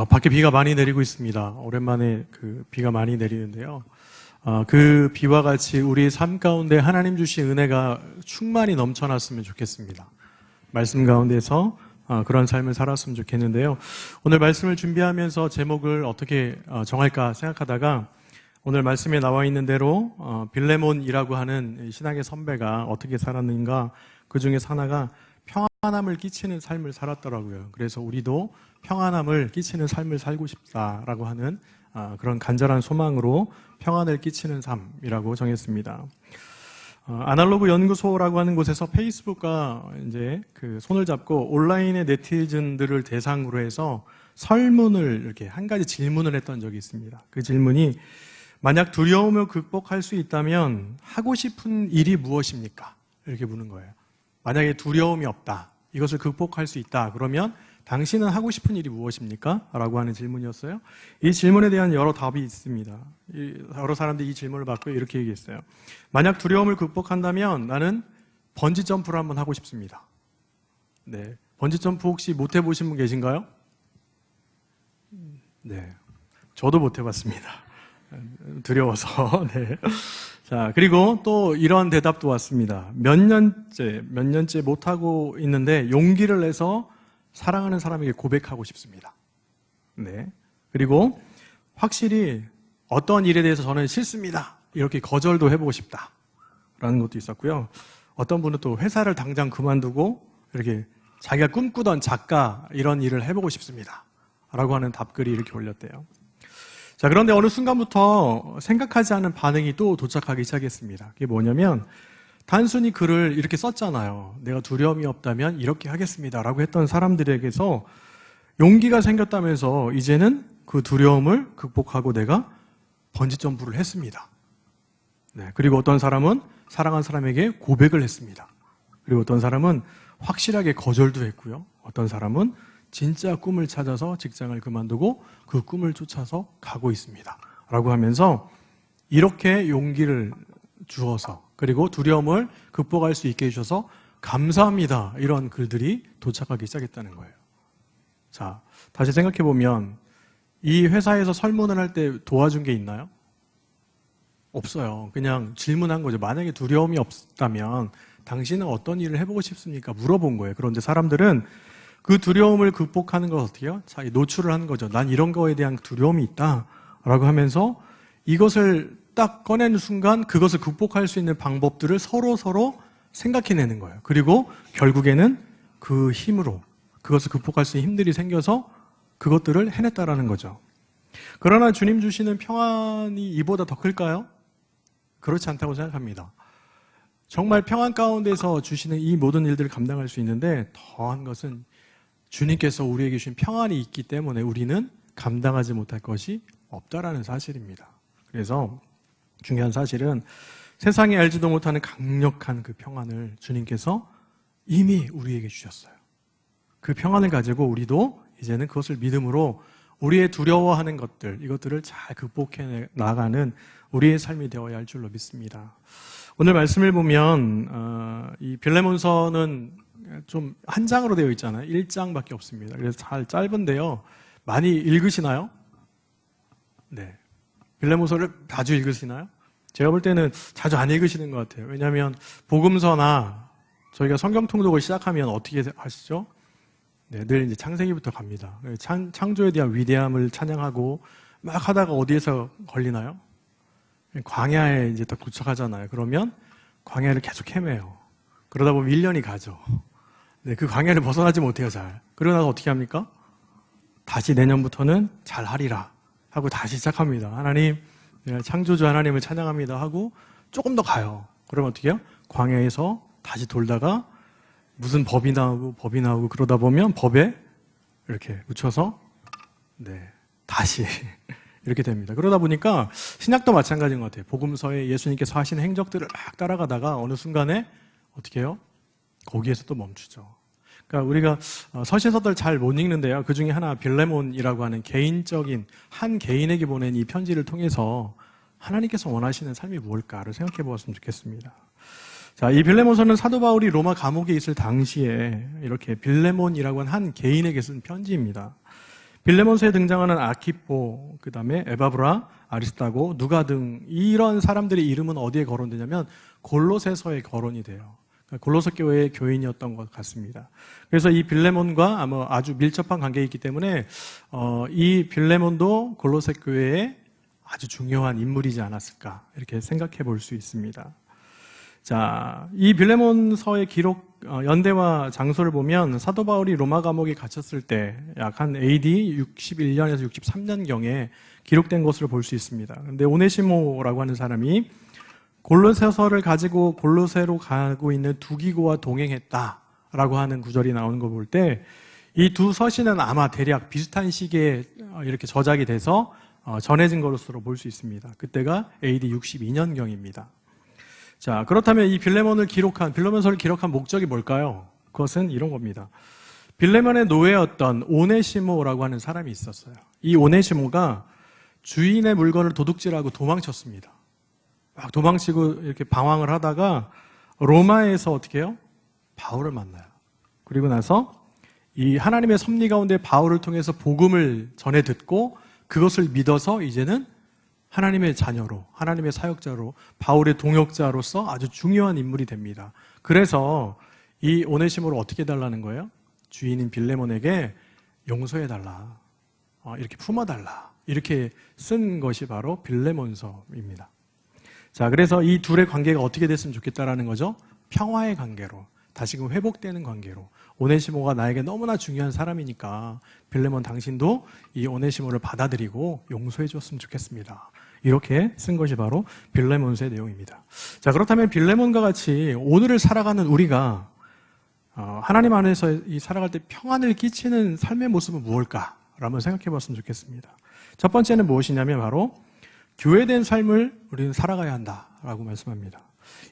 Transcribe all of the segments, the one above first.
밖에 비가 많이 내리고 있습니다. 오랜만에 비가 많이 내리는데요. 그 비와 같이 우리 삶 가운데 하나님 주신 은혜가 충만히 넘쳐났으면 좋겠습니다. 말씀 가운데서 그런 삶을 살았으면 좋겠는데요. 오늘 말씀을 준비하면서 제목을 어떻게 정할까 생각하다가 오늘 말씀에 나와 있는 대로 빌레몬이라고 하는 신앙의 선배가 어떻게 살았는가, 그 중에 하나가 평안함을 끼치는 삶을 살았더라고요. 그래서 우리도 평안함을 끼치는 삶을 살고 싶다라고 하는 그런 간절한 소망으로 평안을 끼치는 삶이라고 정했습니다. 아날로그 연구소라고 하는 곳에서 페이스북과 이제 손을 잡고 온라인의 네티즌들을 대상으로 해서 설문을 이렇게 한 가지 질문을 했던 적이 있습니다. 그 질문이 만약 두려움을 극복할 수 있다면 하고 싶은 일이 무엇입니까? 이렇게 묻는 거예요. 만약에 두려움이 없다, 이것을 극복할 수 있다, 그러면 당신은 하고 싶은 일이 무엇입니까? 라고 하는 질문이었어요. 이 질문에 대한 여러 답이 있습니다. 여러 사람들이 이 질문을 받고 이렇게 얘기했어요. 만약 두려움을 극복한다면 나는 번지점프를 한번 하고 싶습니다. 네, 번지점프 혹시 못 해보신 분 계신가요? 네, 저도 못 해봤습니다. 두려워서. 네. 자, 그리고 또 이런 대답도 왔습니다. 몇 년째 못하고 있는데 용기를 내서 사랑하는 사람에게 고백하고 싶습니다. 네. 그리고 확실히 어떤 일에 대해서 저는 싫습니다, 이렇게 거절도 해보고 싶다 라는 것도 있었고요. 어떤 분은 또 회사를 당장 그만두고 이렇게 자기가 꿈꾸던 작가 이런 일을 해보고 싶습니다 라고 하는 답글이 이렇게 올렸대요. 자, 그런데 어느 순간부터 생각하지 않은 반응이 또 도착하기 시작했습니다. 그게 뭐냐면 단순히 글을 이렇게 썼잖아요. 내가 두려움이 없다면 이렇게 하겠습니다 라고 했던 사람들에게서 용기가 생겼다면서 이제는 그 두려움을 극복하고 내가 번지점프를 했습니다. 네, 그리고 어떤 사람은 사랑한 사람에게 고백을 했습니다. 그리고 어떤 사람은 확실하게 거절도 했고요. 어떤 사람은 진짜 꿈을 찾아서 직장을 그만두고 그 꿈을 쫓아서 가고 있습니다 라고 하면서 이렇게 용기를 주어서, 그리고 두려움을 극복할 수 있게 해주셔서 감사합니다, 이런 글들이 도착하기 시작했다는 거예요. 자, 다시 생각해보면 이 회사에서 설문을 할 때 도와준 게 있나요? 없어요. 그냥 질문한 거죠. 만약에 두려움이 없다면 당신은 어떤 일을 해보고 싶습니까? 물어본 거예요. 그런데 사람들은 그 두려움을 극복하는 걸 어떻게 해요? 자기 노출을 하는 거죠. 난 이런 거에 대한 두려움이 있다 라고 하면서 이것을 딱 꺼내는 순간 그것을 극복할 수 있는 방법들을 서로 생각해내는 거예요. 그리고 결국에는 그 힘으로 그것을 극복할 수 있는 힘들이 생겨서 그것들을 해냈다라는 거죠. 그러나 주님 주시는 평안이 이보다 더 클까요? 그렇지 않다고 생각합니다. 정말 평안 가운데서 주시는 이 모든 일들을 감당할 수 있는데 더한 것은 주님께서 우리에게 주신 평안이 있기 때문에 우리는 감당하지 못할 것이 없다라는 사실입니다. 그래서 중요한 사실은 세상이 알지도 못하는 강력한 그 평안을 주님께서 이미 우리에게 주셨어요. 그 평안을 가지고 우리도 이제는 그것을 믿음으로 우리의 두려워하는 것들, 이것들을 잘 극복해 나가는 우리의 삶이 되어야 할 줄로 믿습니다. 오늘 말씀을 보면 이 빌레몬서는 좀 한 장으로 되어 있잖아요. 1장밖에 없습니다. 그래서 잘 짧은데요. 많이 읽으시나요? 네. 빌레몬서를 자주 읽으시나요? 제가 볼 때는 자주 안 읽으시는 것 같아요. 왜냐하면 복음서나 저희가 성경 통독을 시작하면 어떻게 하시죠? 네, 늘 이제 창세기부터 갑니다. 창조에 대한 위대함을 찬양하고 막 하다가 어디에서 걸리나요? 광야에 이제 딱 도착하잖아요. 그러면 광야를 계속 헤매요. 그러다 보면 1년이 가죠. 네, 그 광야를 벗어나지 못해요, 잘. 그러고 나서 어떻게 합니까? 다시 내년부터는 잘 하리라 하고 다시 시작합니다. 하나님, 창조주 하나님을 찬양합니다 하고 조금 더 가요. 그러면 어떻게 해요? 광야에서 다시 돌다가 무슨 법이 나오고 그러다 보면 법에 이렇게 묻혀서 네, 다시 이렇게 됩니다. 그러다 보니까 신약도 마찬가지인 것 같아요. 복음서에 예수님께서 하신 행적들을 막 따라가다가 어느 순간에 어떻게 해요? 거기에서 또 멈추죠. 그러니까 우리가 서신서들 잘 못 읽는데요. 그 중에 하나 빌레몬이라고 하는 개인적인 한 개인에게 보낸 이 편지를 통해서 하나님께서 원하시는 삶이 뭘까를 생각해 보았으면 좋겠습니다. 자, 이 빌레몬서는 사도 바울이 로마 감옥에 있을 당시에 이렇게 빌레몬이라고 하는 한 개인에게 쓴 편지입니다. 빌레몬서에 등장하는 아키포, 그 다음에 에바브라, 아리스타고, 누가 등 이런 사람들의 이름은 어디에 거론되냐면 골로새서에 거론이 돼요. 골로새 교회의 교인이었던 것 같습니다. 그래서 이 빌레몬과 아주 밀접한 관계가 있기 때문에 이 빌레몬도 골로새 교회의 아주 중요한 인물이지 않았을까 이렇게 생각해 볼 수 있습니다. 자, 이 빌레몬서의 기록 연대와 장소를 보면 사도 바울이 로마 감옥에 갇혔을 때 약 한 AD 61년에서 63년경에 기록된 것으로 볼 수 있습니다. 그런데 오네시모라고 하는 사람이 골로새서를 가지고 골로새로 가고 있는 두기고와 동행했다라고 하는 구절이 나오는 거 볼 때 이 두 서신은 아마 대략 비슷한 시기에 이렇게 저작이 돼서 전해진 것으로 볼 수 있습니다. 그때가 AD 62년경입니다. 자, 그렇다면 이 빌레몬서를 기록한 목적이 뭘까요? 그것은 이런 겁니다. 빌레몬의 노예였던 오네시모라고 하는 사람이 있었어요. 이 오네시모가 주인의 물건을 도둑질하고 도망쳤습니다. 막 도망치고 이렇게 방황을 하다가 로마에서 어떻게 해요? 바울을 만나요. 그리고 나서 이 하나님의 섭리 가운데 바울을 통해서 복음을 전해 듣고 그것을 믿어서 이제는 하나님의 자녀로, 하나님의 사역자로, 바울의 동역자로서 아주 중요한 인물이 됩니다. 그래서 이 오네시모를 어떻게 해달라는 거예요? 주인인 빌레몬에게 용서해달라, 이렇게 품어달라, 이렇게 쓴 것이 바로 빌레몬서입니다. 자, 그래서 이 둘의 관계가 어떻게 됐으면 좋겠다라는 거죠? 평화의 관계로, 다시금 회복되는 관계로. 오네시모가 나에게 너무나 중요한 사람이니까 빌레몬 당신도 이 오네시모를 받아들이고 용서해 줬으면 좋겠습니다. 이렇게 쓴 것이 바로 빌레몬서의 내용입니다. 자, 그렇다면 빌레몬과 같이 오늘을 살아가는 우리가 하나님 안에서 이 살아갈 때 평안을 끼치는 삶의 모습은 무엇일까? 라고 생각해 봤으면 좋겠습니다. 첫 번째는 무엇이냐면 바로 교회된 삶을 우리는 살아가야 한다라고 말씀합니다.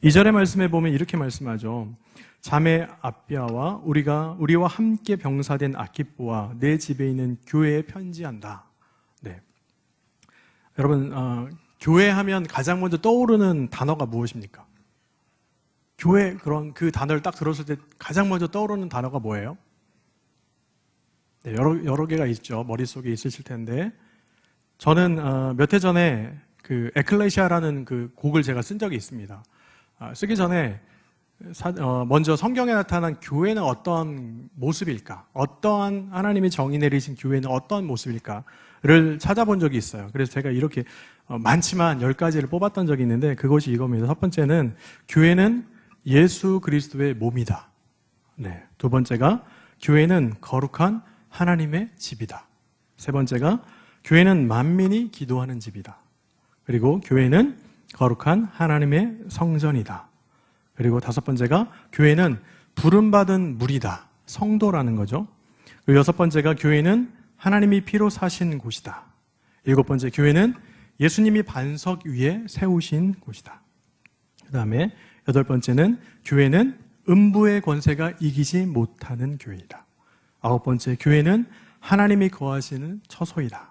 2절의 말씀에 보면 이렇게 말씀하죠. 자매 아비아와 우리와 함께 병사된 아키뽀와 내 집에 있는 교회에 편지한다. 네. 여러분, 교회하면 가장 먼저 떠오르는 단어가 무엇입니까? 교회, 그 단어를 딱 들었을 때 가장 먼저 떠오르는 단어가 뭐예요? 네, 여러 개가 있죠. 머릿속에 있으실 텐데. 저는 몇 해 전에 그 에클레시아라는 그 곡을 제가 쓴 적이 있습니다. 쓰기 전에 먼저 성경에 나타난 교회는 어떤 모습일까? 어떠한 하나님의 정의 내리신 교회는 어떤 모습일까를 찾아본 적이 있어요. 그래서 제가 이렇게 많지만 10가지를 뽑았던 적이 있는데 그것이 이겁니다. 첫 번째는 교회는 예수 그리스도의 몸이다. 네. 두 번째가 교회는 거룩한 하나님의 집이다. 세 번째가 교회는 만민이 기도하는 집이다. 그리고 교회는 거룩한 하나님의 성전이다. 그리고 다섯 번째가 교회는 부름받은 무리다. 성도라는 거죠. 그리고 여섯 번째가 교회는 하나님이 피로 사신 곳이다. 일곱 번째, 교회는 예수님이 반석 위에 세우신 곳이다. 그 다음에 여덟 번째는 교회는 음부의 권세가 이기지 못하는 교회이다. 아홉 번째, 교회는 하나님이 거하시는 처소이다.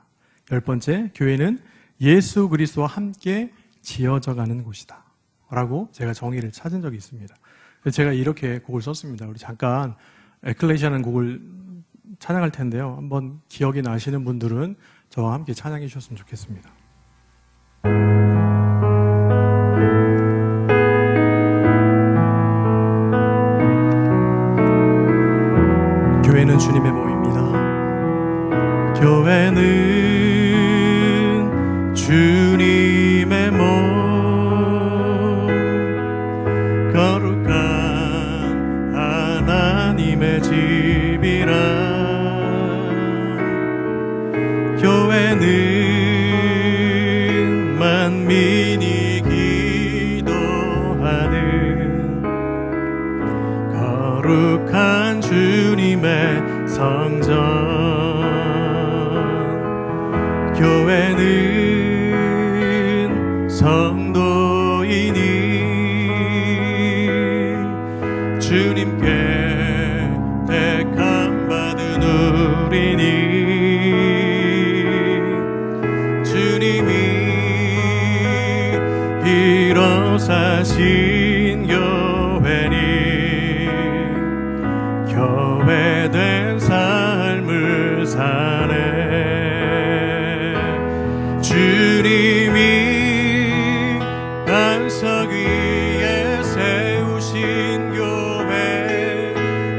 열 번째, 교회는 예수 그리스도와 함께 지어져가는 곳이다. 라고 제가 정의를 찾은 적이 있습니다. 제가 이렇게 곡을 썼습니다. 우리 잠깐 에클레시아라는 곡을 찬양할 텐데요. 한번 기억이 나시는 분들은 저와 함께 찬양해 주셨으면 좋겠습니다. 교회는 주님의 몸입니다. 교회는 주님의 몸, 거룩한 하나님의 집이라. 교회는 만민이 기도하는 거룩한 주님의 성전. 교회는 성도이니 주님께 택함 받은 우리니 주님이 피로 사신 교회니 교회된 삶을 사네. 예수님이 반석 위에 세우신 교회,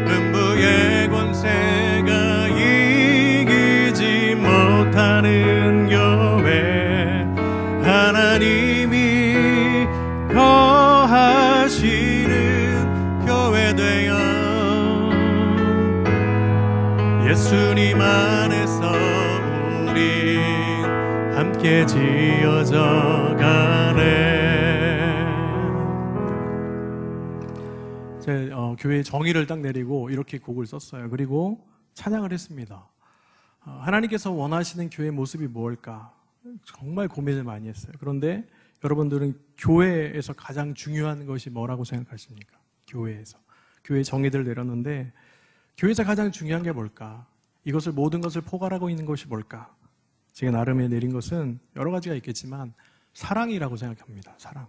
음부의 권세가 이기지 못하는 교회, 하나님이 거하시는 교회 되어 예수님 안에서 우리 함께 지어져 가네. 교회 정의를 딱 내리고 이렇게 곡을 썼어요. 그리고 찬양을 했습니다. 하나님께서 원하시는 교회 모습이 뭘까? 정말 고민을 많이 했어요. 그런데 여러분들은 교회에서 가장 중요한 것이 뭐라고 생각하십니까? 교회에서. 교회 정의들 내렸는데 교회에서 가장 중요한 게 뭘까? 이것을 모든 것을 포괄하고 있는 것이 뭘까? 제가 나름에 내린 것은 여러 가지가 있겠지만 사랑이라고 생각합니다. 사랑.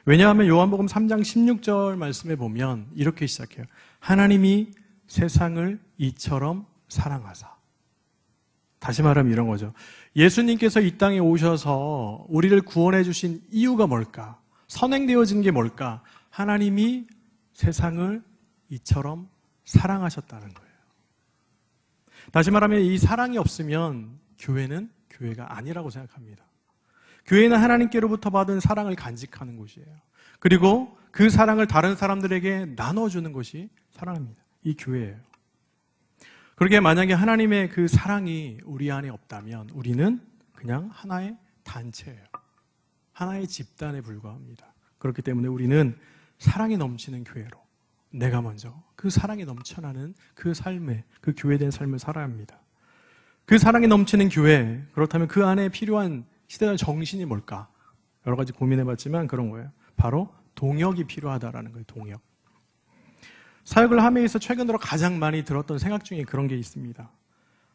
왜냐하면 요한복음 3장 16절 말씀에 보면 이렇게 시작해요. 하나님이 세상을 이처럼 사랑하사. 다시 말하면 이런 거죠. 예수님께서 이 땅에 오셔서 우리를 구원해 주신 이유가 뭘까? 선행되어진 게 뭘까? 하나님이 세상을 이처럼 사랑하셨다는 거예요. 다시 말하면 이 사랑이 없으면 교회는 교회가 아니라고 생각합니다. 교회는 하나님께로부터 받은 사랑을 간직하는 곳이에요. 그리고 그 사랑을 다른 사람들에게 나눠주는 것이 사랑입니다. 이 교회예요. 그러게 만약에 하나님의 그 사랑이 우리 안에 없다면 우리는 그냥 하나의 단체예요. 하나의 집단에 불과합니다. 그렇기 때문에 우리는 사랑이 넘치는 교회로 내가 먼저 그 사랑이 넘쳐나는 그 삶에, 그 교회된 삶을 살아야 합니다. 그 사랑이 넘치는 교회, 그렇다면 그 안에 필요한 시대의 정신이 뭘까? 여러 가지 고민해봤지만 그런 거예요. 바로 동역이 필요하다라는 거예요. 동역. 사역을 함에 있어 최근 들어 가장 많이 들었던 생각 중에 그런 게 있습니다.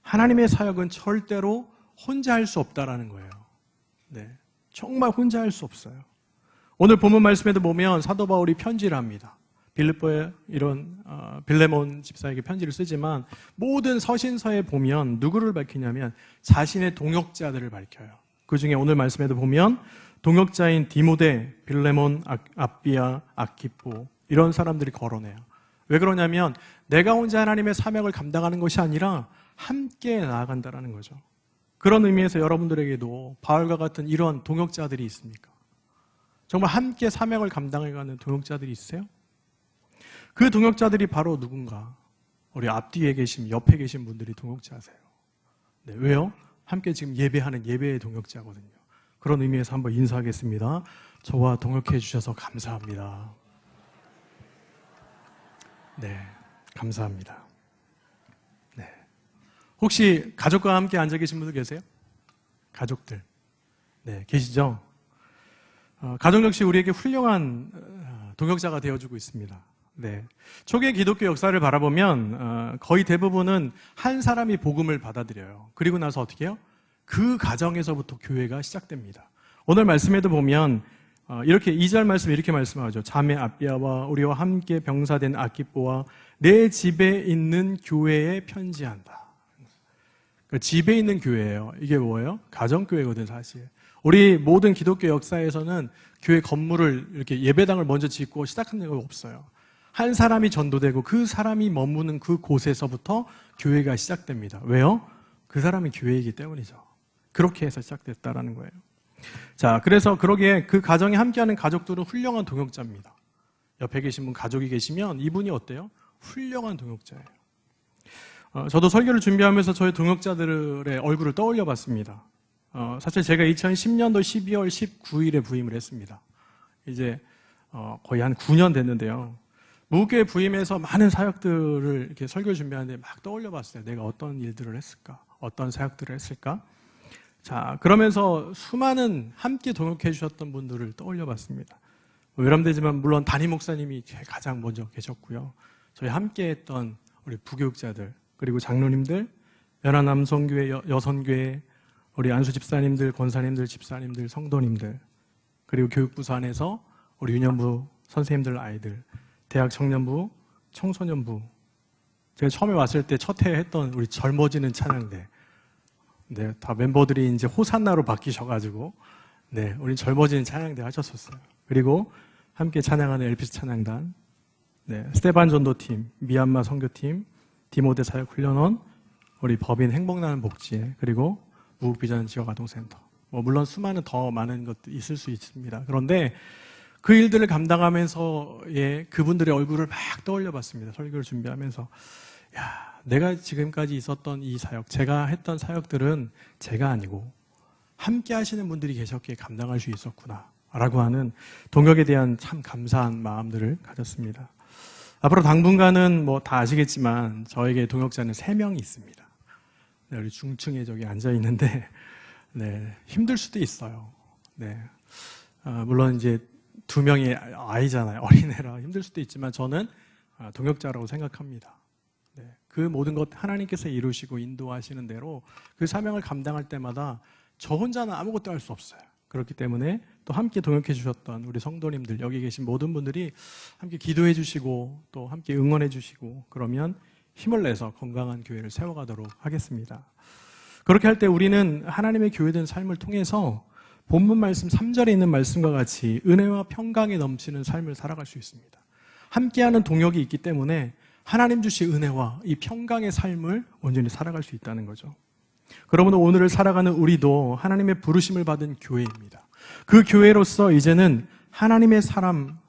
하나님의 사역은 절대로 혼자 할 수 없다라는 거예요. 네, 정말 혼자 할 수 없어요. 오늘 본문 말씀에도 보면 사도 바울이 편지를 합니다. 빌립보에 이런 빌레몬 집사에게 편지를 쓰지만 모든 서신서에 보면 누구를 밝히냐면 자신의 동역자들을 밝혀요. 그 중에 오늘 말씀에도 보면 동역자인 디모데, 빌레몬, 아비아, 아키포 이런 사람들이 거론해요. 왜 그러냐면 내가 혼자 하나님의 사명을 감당하는 것이 아니라 함께 나아간다는 거죠. 그런 의미에서 여러분들에게도 바울과 같은 이런 동역자들이 있습니까? 정말 함께 사명을 감당해가는 동역자들이 있으세요? 그 동역자들이 바로 누군가? 우리 앞뒤에 계신, 옆에 계신 분들이 동역자세요. 네, 왜요? 함께 지금 예배하는 예배의 동역자거든요. 그런 의미에서 한번 인사하겠습니다. 저와 동역해 주셔서 감사합니다. 네, 감사합니다. 네. 혹시 가족과 함께 앉아 계신 분들 계세요? 가족들. 네, 계시죠? 가족 역시 우리에게 훌륭한 동역자가 되어주고 있습니다. 네. 초기 기독교 역사를 바라보면 거의 대부분은 한 사람이 복음을 받아들여요. 그리고 나서 어떻게 해요? 그 가정에서부터 교회가 시작됩니다. 오늘 말씀에도 보면 이렇게 2절 말씀 이렇게 말씀하죠. 자매 아비아와 우리와 함께 병사된 아키뽀와 내 집에 있는 교회에 편지한다. 그러니까 집에 있는 교회예요. 이게 뭐예요? 가정교회거든 사실. 우리 모든 기독교 역사에서는 교회 건물을 이렇게 예배당을 먼저 짓고 시작한 적은 없어요. 한 사람이 전도되고 그 사람이 머무는 그 곳에서부터 교회가 시작됩니다. 왜요? 그 사람이 교회이기 때문이죠. 그렇게 해서 시작됐다라는 거예요. 자, 그래서 그러기에 그 가정에 함께하는 가족들은 훌륭한 동역자입니다. 옆에 계신 분 가족이 계시면 이분이 어때요? 훌륭한 동역자예요. 저도 설교를 준비하면서 저희 동역자들의 얼굴을 떠올려 봤습니다. 사실 제가 2010년도 12월 19일에 부임을 했습니다. 이제 거의 한 9년 됐는데요. 무교회 부임해서 많은 사역들을 이렇게 설교 준비하는데 막 떠올려 봤어요. 내가 어떤 일들을 했을까? 어떤 사역들을 했을까? 자, 그러면서 수많은 함께 동역해 주셨던 분들을 떠올려 봤습니다. 외람되지만 물론 담임 목사님이 가장 먼저 계셨고요. 저희 함께 했던 우리 부교육자들, 그리고 장로님들, 연합남성교회, 여선교회, 우리 안수 집사님들, 권사님들, 집사님들, 성도님들, 그리고 교육부서 안에서 우리 유년부 선생님들 아이들, 대학 청년부, 청소년부, 제가 처음에 왔을 때 첫 해 했던 우리 젊어지는 찬양대, 네, 다 멤버들이 이제 호산나로 바뀌셔가지고, 네, 우린 젊어지는 찬양대 하셨었어요. 그리고 함께 찬양하는 엘피스 찬양단, 네, 스테반 전도팀, 미얀마 선교팀, 디모데 사역훈련원, 우리 법인 행복나는 복지회, 그리고 무국비전 지역아동센터. 물론 수많은 더 많은 것들이 있을 수 있습니다. 그런데 그 일들을 감당하면서 그분들의 얼굴을 막 떠올려 봤습니다. 설교를 준비하면서. 야, 내가 지금까지 있었던 이 사역, 제가 했던 사역들은 제가 아니고 함께 하시는 분들이 계셨기에 감당할 수 있었구나 라고 하는 동역에 대한 참 감사한 마음들을 가졌습니다. 앞으로 당분간은 다 아시겠지만 저에게 동역자는 3명이 있습니다. 네, 우리 중층에 저기 앉아 있는데 네, 힘들 수도 있어요. 네, 물론 이제 2명이 아이잖아요. 어린애라 힘들 수도 있지만 저는 동역자라고 생각합니다. 네, 그 모든 것 하나님께서 이루시고 인도하시는 대로 그 사명을 감당할 때마다 저 혼자는 아무것도 할 수 없어요. 그렇기 때문에 또 함께 동역해 주셨던 우리 성도님들, 여기 계신 모든 분들이 함께 기도해 주시고 또 함께 응원해 주시고 그러면 힘을 내서 건강한 교회를 세워가도록 하겠습니다. 그렇게 할 때 우리는 하나님의 교회된 삶을 통해서 본문 말씀 3절에 있는 말씀과 같이 은혜와 평강에 넘치는 삶을 살아갈 수 있습니다. 함께하는 동역이 있기 때문에 하나님 주신 은혜와 이 평강의 삶을 온전히 살아갈 수 있다는 거죠. 그러므로 오늘을 살아가는 우리도 하나님의 부르심을 받은 교회입니다. 그 교회로서 이제는 하나님의 사랑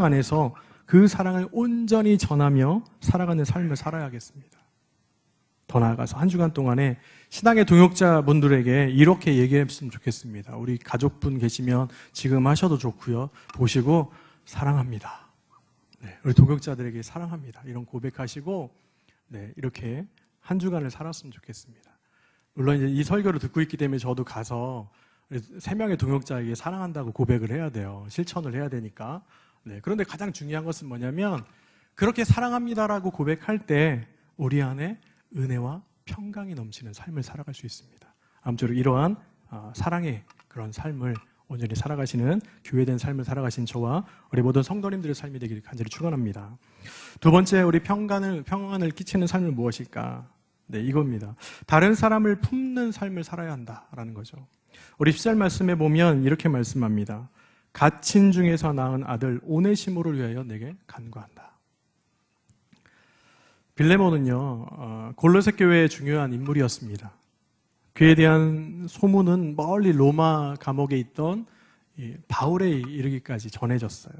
안에서 그 사랑을 온전히 전하며 살아가는 삶을 살아야겠습니다. 더 나아가서 한 주간 동안에 신앙의 동역자분들에게 이렇게 얘기했으면 좋겠습니다. 우리 가족분 계시면 지금 하셔도 좋고요. 보시고 사랑합니다. 네, 우리 동역자들에게 사랑합니다. 이런 고백하시고 네, 이렇게 한 주간을 살았으면 좋겠습니다. 물론 이제 이 설교를 듣고 있기 때문에 저도 가서 3명의 동역자에게 사랑한다고 고백을 해야 돼요. 실천을 해야 되니까. 네, 그런데 가장 중요한 것은 뭐냐면 그렇게 사랑합니다라고 고백할 때 우리 안에 은혜와 평강이 넘치는 삶을 살아갈 수 있습니다. 아무쪼록 이러한 사랑의 그런 삶을 온전히 살아가시는 교회된 삶을 살아가신 저와 우리 모든 성도님들의 삶이 되기를 간절히 축원합니다. 두 번째, 우리 평안을 끼치는 삶은 무엇일까? 네, 이겁니다. 다른 사람을 품는 삶을 살아야 한다라는 거죠. 우리 10절 말씀에 보면 이렇게 말씀합니다. 갇힌 중에서 낳은 아들 오네시모를 위하여 내게 간구한다. 빌레몬은요, 골로새 교회의 중요한 인물이었습니다. 그에 대한 소문은 멀리 로마 감옥에 있던 바울에 이르기까지 전해졌어요.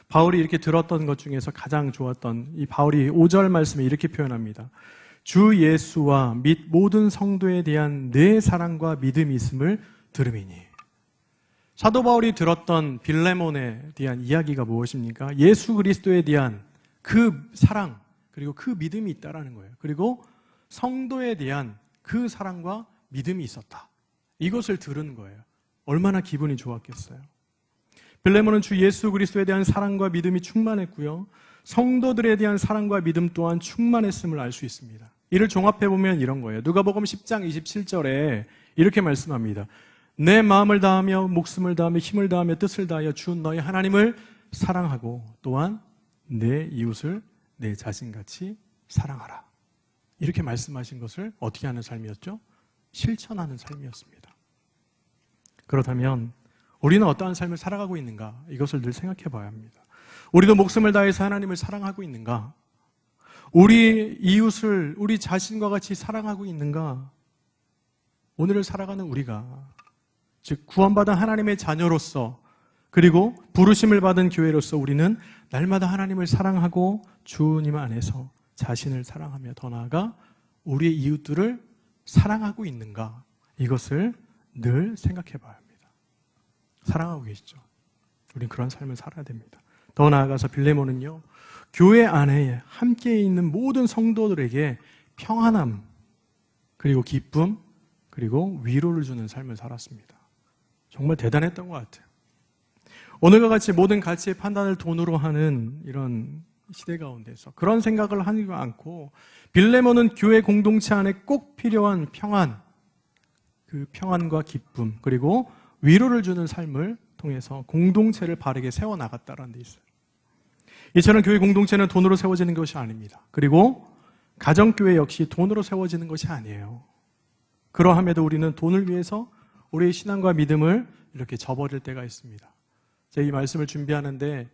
바울이 이렇게 들었던 것 중에서 가장 좋았던 이 바울이 5절 말씀에 이렇게 표현합니다. 주 예수와 및 모든 성도에 대한 내 사랑과 믿음이 있음을 들음이니. 사도 바울이 들었던 빌레몬에 대한 이야기가 무엇입니까? 예수 그리스도에 대한 그 사랑 그리고 그 믿음이 있다라는 거예요. 그리고 성도에 대한 그 사랑과 믿음이 있었다. 이것을 들은 거예요. 얼마나 기분이 좋았겠어요. 빌레몬은 주 예수 그리스도에 대한 사랑과 믿음이 충만했고요. 성도들에 대한 사랑과 믿음 또한 충만했음을 알 수 있습니다. 이를 종합해보면 이런 거예요. 누가복음 10장 27절에 이렇게 말씀합니다. 내 마음을 다하며 목숨을 다하며 힘을 다하며 뜻을 다하여 주 너희 하나님을 사랑하고 또한 내 이웃을 내 자신같이 사랑하라. 이렇게 말씀하신 것을 어떻게 하는 삶이었죠? 실천하는 삶이었습니다. 그렇다면 우리는 어떠한 삶을 살아가고 있는가? 이것을 늘 생각해 봐야 합니다. 우리도 목숨을 다해서 하나님을 사랑하고 있는가? 우리 이웃을 우리 자신과 같이 사랑하고 있는가? 오늘을 살아가는 우리가, 즉 구원받은 하나님의 자녀로서 그리고 부르심을 받은 교회로서 우리는 날마다 하나님을 사랑하고 주님 안에서 자신을 사랑하며 더 나아가 우리의 이웃들을 사랑하고 있는가? 이것을 늘 생각해 봐야 합니다. 사랑하고 계시죠? 우린 그런 삶을 살아야 됩니다. 더 나아가서 빌레몬은요, 교회 안에 함께 있는 모든 성도들에게 평안함, 그리고 기쁨, 그리고 위로를 주는 삶을 살았습니다. 정말 대단했던 것 같아요. 오늘과 같이 모든 가치의 판단을 돈으로 하는 이런 시대 가운데서 그런 생각을 하지 않고 빌레몬은 교회 공동체 안에 꼭 필요한 평안, 그 평안과 기쁨, 그리고 위로를 주는 삶을 통해서 공동체를 바르게 세워나갔다는 데 있어요. 이처럼 교회 공동체는 돈으로 세워지는 것이 아닙니다. 그리고 가정교회 역시 돈으로 세워지는 것이 아니에요. 그러함에도 우리는 돈을 위해서 우리의 신앙과 믿음을 이렇게 저버릴 때가 있습니다. 제가 이 말씀을 준비하는데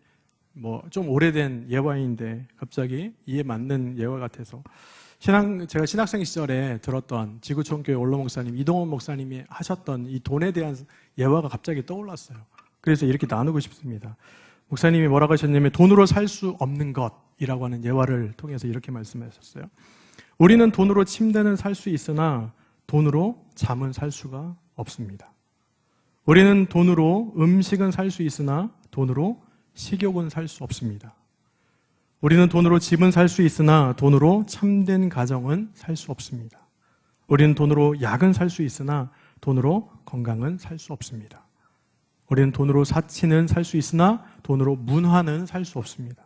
좀 오래된 예화인데 갑자기 이에 맞는 예화 같아서 제가 신학생 시절에 들었던 지구촌교회 원로 목사님 이동원 목사님이 하셨던 이 돈에 대한 예화가 갑자기 떠올랐어요. 그래서 이렇게 나누고 싶습니다. 목사님이 뭐라고 하셨냐면 돈으로 살 수 없는 것이라고 하는 예화를 통해서 이렇게 말씀하셨어요. 우리는 돈으로 침대는 살 수 있으나 돈으로 잠은 살 수가 없습니다. 우리는 돈으로 음식은 살 수 있으나 돈으로 식욕은 살 수 없습니다. 우리는 돈으로 집은 살 수 있으나 돈으로 참된 가정은 살 수 없습니다. 우리는 돈으로 약은 살 수 있으나 돈으로 건강은 살 수 없습니다. 우리는 돈으로 사치는 살 수 있으나 돈으로 문화는 살 수 없습니다.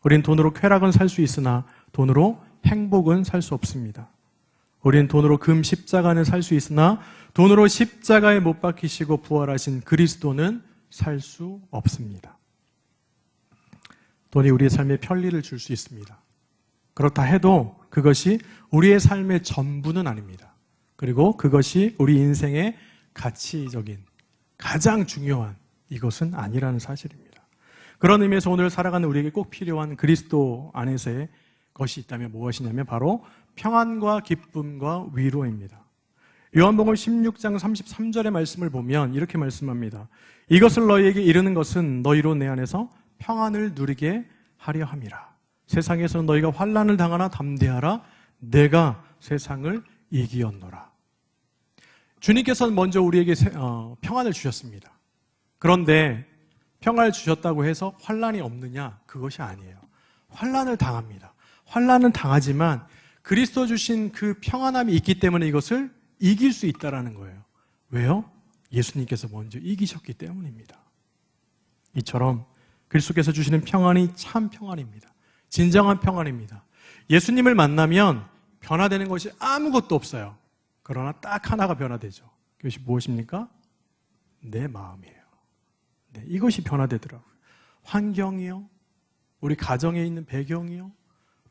우리는 돈으로 쾌락은 살 수 있으나 돈으로 행복은 살 수 없습니다. 우리는 돈으로 금 십자가는 살 수 있으나 돈으로 십자가에 못 박히시고 부활하신 그리스도는 살 수 없습니다. 돈이 우리의 삶에 편리를 줄 수 있습니다. 그렇다 해도 그것이 우리의 삶의 전부는 아닙니다. 그리고 그것이 우리 인생의 가치적인 가장 중요한 이것은 아니라는 사실입니다. 그런 의미에서 오늘 살아가는 우리에게 꼭 필요한 그리스도 안에서의 것이 있다면 무엇이냐면 바로 평안과 기쁨과 위로입니다. 요한복음 16장 33절의 말씀을 보면 이렇게 말씀합니다. 이것을 너희에게 이르는 것은 너희로 내 안에서 평안을 누리게 하려 함이라. 세상에서는 너희가 환난을 당하나 담대하라. 내가 세상을 이기었노라. 주님께서는 먼저 우리에게 평안을 주셨습니다. 그런데 평안을 주셨다고 해서 환난이 없느냐? 그것이 아니에요. 환난을 당합니다. 환난은 당하지만 그리스도 주신 그 평안함이 있기 때문에 이것을 이길 수 있다는 거예요. 왜요? 예수님께서 먼저 이기셨기 때문입니다. 이처럼 그리스도께서 주시는 평안이 참 평안입니다. 진정한 평안입니다. 예수님을 만나면 변화되는 것이 아무것도 없어요. 그러나 딱 하나가 변화되죠. 그것이 무엇입니까? 내 마음이에요. 네, 이것이 변화되더라고요. 환경이요, 우리 가정에 있는 배경이요,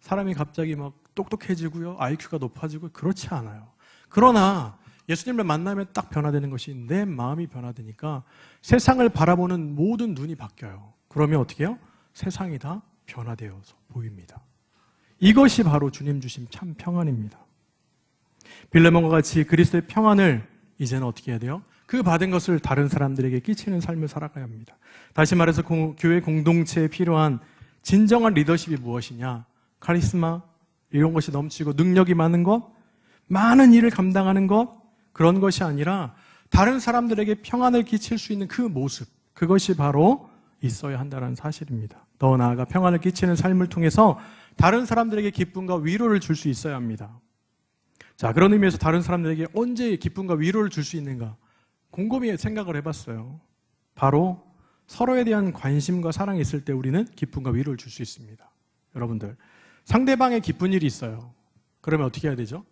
사람이 갑자기 막 똑똑해지고요, IQ가 높아지고 그렇지 않아요. 그러나 예수님을 만나면 딱 변화되는 것이 내 마음이 변화되니까 세상을 바라보는 모든 눈이 바뀌어요. 그러면 어떻게 해요? 세상이 다 변화되어서 보입니다. 이것이 바로 주님 주신 참 평안입니다. 빌레몬과 같이 그리스도의 평안을 이제는 어떻게 해야 돼요? 그 받은 것을 다른 사람들에게 끼치는 삶을 살아가야 합니다. 다시 말해서 교회 공동체에 필요한 진정한 리더십이 무엇이냐? 카리스마, 이런 것이 넘치고 능력이 많은 것, 많은 일을 감당하는 것, 그런 것이 아니라 다른 사람들에게 평안을 끼칠 수 있는 그 모습, 그것이 바로 있어야 한다는 사실입니다. 더 나아가 평안을 끼치는 삶을 통해서 다른 사람들에게 기쁨과 위로를 줄 수 있어야 합니다. 자, 그런 의미에서 다른 사람들에게 언제 기쁨과 위로를 줄 수 있는가? 곰곰이 생각을 해봤어요. 바로 서로에 대한 관심과 사랑이 있을 때 우리는 기쁨과 위로를 줄 수 있습니다. 여러분들, 상대방의 기쁜 일이 있어요. 그러면 어떻게 해야 되죠?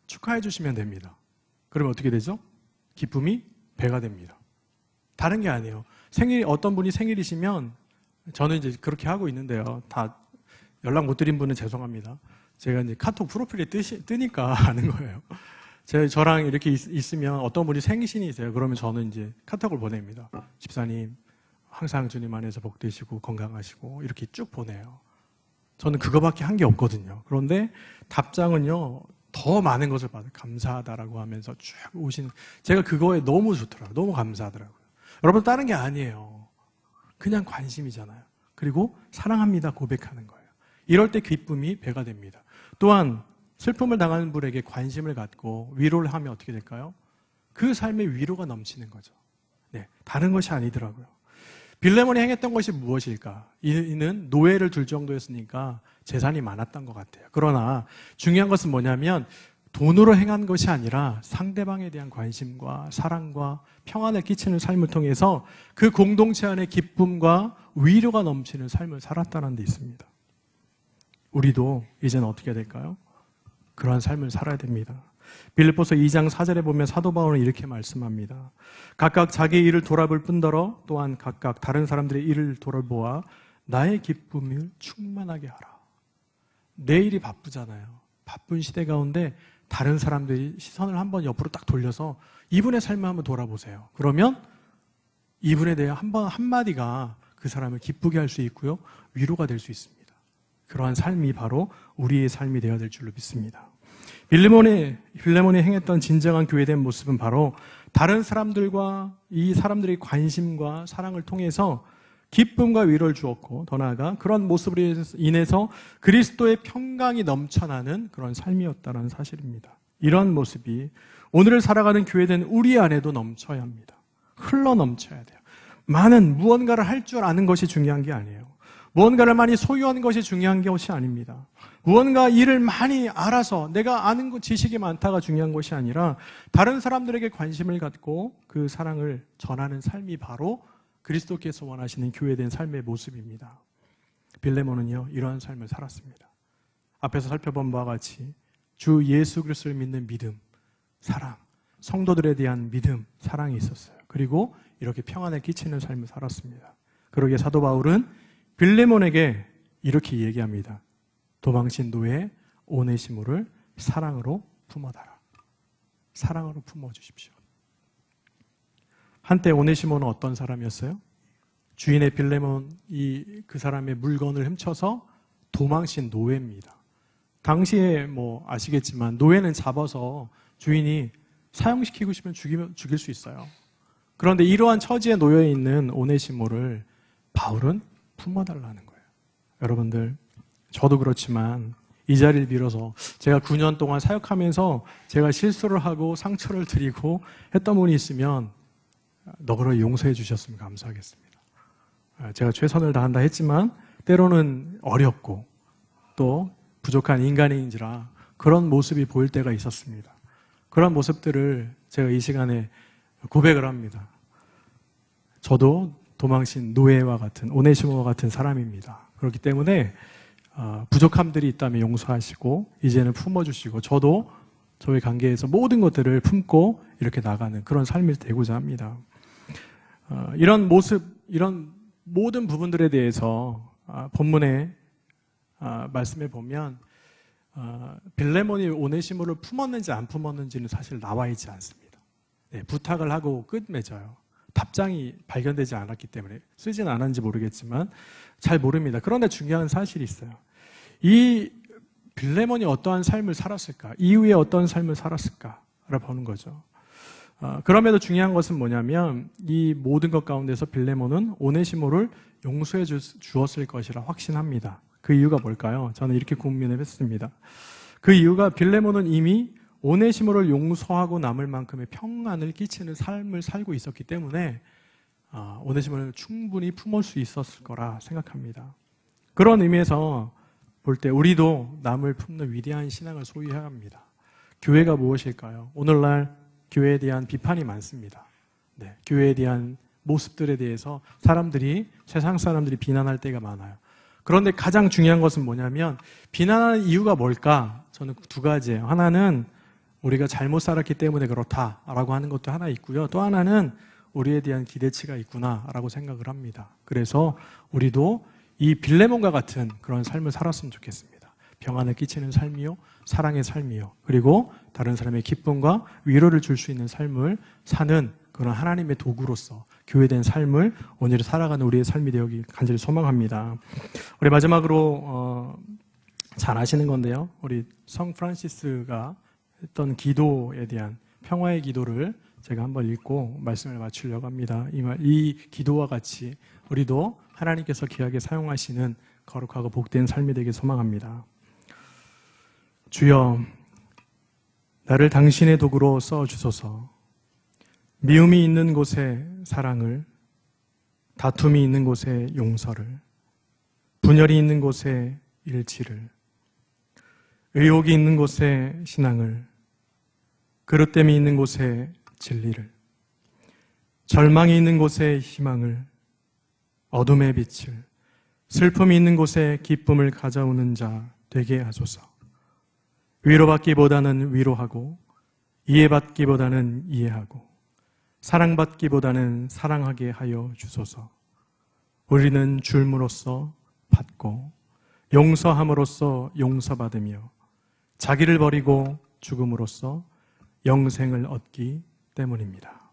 축하해 주시면 됩니다. 그러면 어떻게 되죠? 기쁨이 배가 됩니다. 다른 게 아니에요. 어떤 분이 생일이시면 저는 이제 그렇게 하고 있는데요. 다 연락 못 드린 분은 죄송합니다. 제가 이제 카톡 프로필에 뜨니까 아는 거예요. 저랑 이렇게 있으면 어떤 분이 생신이세요. 그러면 저는 이제 카톡을 보냅니다. 집사님, 항상 주님 안에서 복되시고 건강하시고 이렇게 쭉 보내요. 저는 그거밖에 한 게 없거든요. 그런데 답장은요, 더 많은 것을 받아요. 감사하다라고 하면서 쭉 오시는, 제가 그거에 너무 좋더라고요. 너무 감사하더라고요. 여러분, 다른 게 아니에요. 그냥 관심이잖아요. 그리고 사랑합니다 고백하는 거예요. 이럴 때 기쁨이 배가 됩니다. 또한 슬픔을 당하는 분에게 관심을 갖고 위로를 하면 어떻게 될까요? 그 삶에 위로가 넘치는 거죠. 네, 다른 것이 아니더라고요. 빌레몬이 행했던 것이 무엇일까? 이는 노예를 둘 정도였으니까 재산이 많았던 것 같아요. 그러나 중요한 것은 뭐냐면 돈으로 행한 것이 아니라 상대방에 대한 관심과 사랑과 평안을 끼치는 삶을 통해서 그 공동체 안에 기쁨과 위로가 넘치는 삶을 살았다는 데 있습니다. 우리도 이제는 어떻게 해야 될까요? 그러한 삶을 살아야 됩니다. 빌립보서 2장 4절에 보면 사도 바울은 이렇게 말씀합니다. 각각 자기 일을 돌아볼 뿐더러 또한 각각 다른 사람들의 일을 돌아보아 나의 기쁨을 충만하게 하라. 내 일이 바쁘잖아요. 바쁜 시대 가운데 다른 사람들이 시선을 한번 옆으로 딱 돌려서 이분의 삶을 한번 돌아보세요. 그러면 이분에 대해 한마디가 그 사람을 기쁘게 할 수 있고요, 위로가 될 수 있습니다. 그러한 삶이 바로 우리의 삶이 되어야 될 줄로 믿습니다. 빌레몬이 행했던 진정한 교회된 모습은 바로 다른 사람들과 이 사람들의 관심과 사랑을 통해서 기쁨과 위로를 주었고, 더 나아가 그런 모습으로 인해서 그리스도의 평강이 넘쳐나는 그런 삶이었다는 사실입니다. 이런 모습이 오늘을 살아가는 교회된 우리 안에도 넘쳐야 합니다. 흘러 넘쳐야 돼요. 많은 무언가를 할 줄 아는 것이 중요한 게 아니에요. 무언가를 많이 소유하는 것이 중요한 것이 아닙니다. 무언가 일을 많이 알아서 내가 아는 지식이 많다가 중요한 것이 아니라 다른 사람들에게 관심을 갖고 그 사랑을 전하는 삶이 바로 그리스도께서 원하시는 교회된 삶의 모습입니다. 빌레몬은요, 이러한 삶을 살았습니다. 앞에서 살펴본 바와 같이 주 예수 그리스도를 믿는 믿음, 사랑, 성도들에 대한 믿음, 사랑이 있었어요. 그리고 이렇게 평안을 끼치는 삶을 살았습니다. 그러기에 사도 바울은 빌레몬에게 이렇게 얘기합니다. 도망친 노예 오네시모를 사랑으로 품어다라. 사랑으로 품어주십시오. 한때 오네시모는 어떤 사람이었어요? 주인의 빌레몬이 그 사람의 물건을 훔쳐서 도망친 노예입니다. 당시에 아시겠지만 노예는 잡아서 주인이 사형시키고 싶으면 죽일 수 있어요. 그런데 이러한 처지에 놓여 있는 오네시모를 바울은 품어달라는 거예요. 여러분들, 저도 그렇지만 이 자리를 빌어서 제가 9년 동안 사역하면서 제가 실수를 하고 상처를 드리고 했던 분이 있으면 너그러이 용서해 주셨으면 감사하겠습니다. 제가 최선을 다한다 했지만 때로는 어렵고 또 부족한 인간인지라 그런 모습이 보일 때가 있었습니다. 그런 모습들을 제가 이 시간에 고백을 합니다. 저도 도망친 노예와 같은 오네시모와 같은 사람입니다. 그렇기 때문에 부족함들이 있다면 용서하시고 이제는 품어주시고 저도 저희 관계에서 모든 것들을 품고 이렇게 나가는 그런 삶이 되고자 합니다. 이런 모습, 이런 모든 부분들에 대해서 본문의 말씀에 보면 빌레몬이 오네시모를 품었는지 안 품었는지는 사실 나와 있지 않습니다. 네, 부탁을 하고 끝맺어요. 답장이 발견되지 않았기 때문에 쓰지는 않았는지 모르겠지만 잘 모릅니다. 그런데 중요한 사실이 있어요. 이 빌레몬이 어떠한 삶을 살았을까? 이후에 어떤 삶을 살았을까를 보는 거죠. 그럼에도 중요한 것은 뭐냐면 이 모든 것 가운데서 빌레몬은 오네시모를 용서해 주었을 것이라 확신합니다. 그 이유가 뭘까요? 저는 이렇게 고민을 했습니다. 그 이유가 빌레몬은 이미 오네시모를 용서하고 남을 만큼의 평안을 끼치는 삶을 살고 있었기 때문에 오네시모를 충분히 품을 수 있었을 거라 생각합니다. 그런 의미에서 볼 때 우리도 남을 품는 위대한 신앙을 소유해야 합니다. 교회가 무엇일까요? 오늘날 교회에 대한 비판이 많습니다. 네, 교회에 대한 모습들에 대해서 세상 사람들이 비난할 때가 많아요. 그런데 가장 중요한 것은 뭐냐면 비난하는 이유가 뭘까? 저는 두 가지예요. 하나는 우리가 잘못 살았기 때문에 그렇다라고 하는 것도 하나 있고요. 또 하나는 우리에 대한 기대치가 있구나라고 생각을 합니다. 그래서 우리도 이 빌레몬과 같은 그런 삶을 살았으면 좋겠습니다. 평안을 끼치는 삶이요, 사랑의 삶이요, 그리고 다른 사람의 기쁨과 위로를 줄 수 있는 삶을 사는 그런 하나님의 도구로서 교회된 삶을 오늘 살아가는 우리의 삶이 되기 간절히 소망합니다. 우리 마지막으로 잘 아시는 건데요. 우리 성 프란시스가 했던 기도에 대한 평화의 기도를 제가 한번 읽고 말씀을 마치려고 합니다. 이 기도와 같이 우리도 하나님께서 귀하게 사용하시는 거룩하고 복된 삶이 되길 소망합니다. 주여, 나를 당신의 도구로 써주소서. 미움이 있는 곳에 사랑을, 다툼이 있는 곳에 용서를, 분열이 있는 곳에 일치를, 의혹이 있는 곳에 신앙을, 그릇됨이 있는 곳에 진리를, 절망이 있는 곳에 희망을, 어둠의 빛을, 슬픔이 있는 곳에 기쁨을 가져오는 자 되게 하소서. 위로받기보다는 위로하고, 이해받기보다는 이해하고, 사랑받기보다는 사랑하게 하여 주소서. 우리는 줄므로써 받고, 용서함으로써 용서받으며, 자기를 버리고 죽음으로써 영생을 얻기 때문입니다.